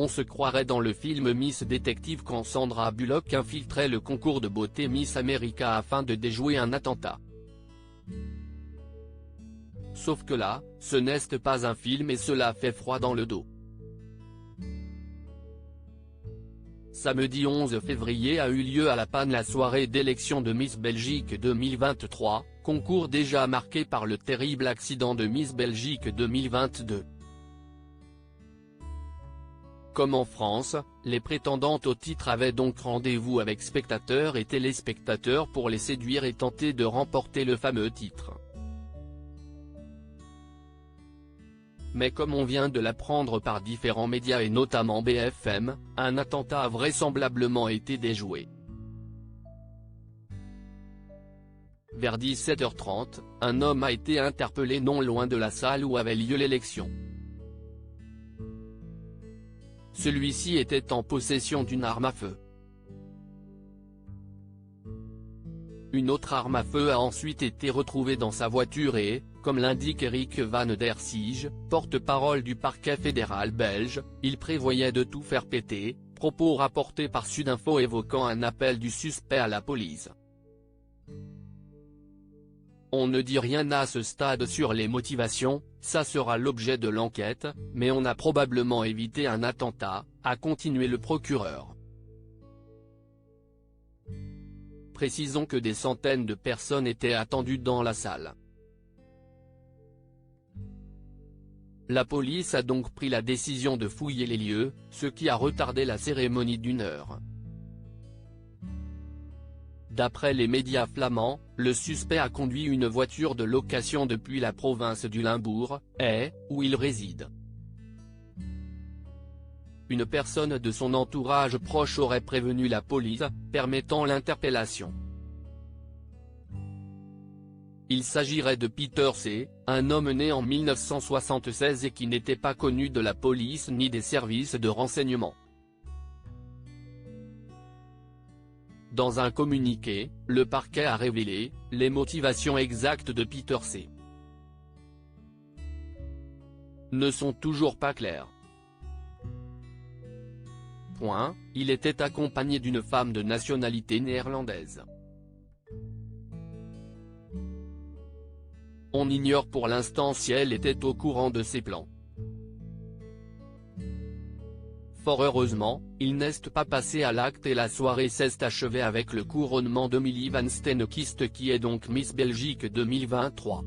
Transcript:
On se croirait dans le film Miss Détective quand Sandra Bullock infiltrait le concours de beauté Miss America afin de déjouer un attentat. Sauf que là, ce n'est pas un film et cela fait froid dans le dos. Samedi 11 février a eu lieu à La Panne la soirée d'élection de Miss Belgique 2023, concours déjà marqué par le terrible accident de Miss Belgique 2022. Comme en France, les prétendantes au titre avaient donc rendez-vous avec spectateurs et téléspectateurs pour les séduire et tenter de remporter le fameux titre. Mais comme on vient de l'apprendre par différents médias et notamment BFM, un attentat a vraisemblablement été déjoué. Vers 17h30, un homme a été interpellé non loin de la salle où avait lieu l'élection. Celui-ci était en possession d'une arme à feu. Une autre arme à feu a ensuite été retrouvée dans sa voiture et, comme l'indique Eric Van der Siege, porte-parole du parquet fédéral belge, il prévoyait de tout faire péter, propos rapportés par Sudinfo évoquant un appel du suspect à la police. On ne dit rien à ce stade sur les motivations, ça sera l'objet de l'enquête, mais on a probablement évité un attentat, a continué le procureur. Précisons que des centaines de personnes étaient attendues dans la salle. La police a donc pris la décision de fouiller les lieux, ce qui a retardé la cérémonie d'1 heure. D'après les médias flamands, le suspect a conduit une voiture de location depuis la province du Limbourg, où il réside. Une personne de son entourage proche aurait prévenu la police, permettant l'interpellation. Il s'agirait de Peter C., un homme né en 1976 et qui n'était pas connu de la police ni des services de renseignement. Dans un communiqué, le parquet a révélé les motivations exactes de Peter C. ne sont toujours pas claires. Il était accompagné d'une femme de nationalité néerlandaise. On ignore pour l'instant si elle était au courant de ces plans. Fort heureusement, il n'est pas passé à l'acte et la soirée s'est achevée avec le couronnement d'Emilie Van Steenkist qui est donc Miss Belgique 2023.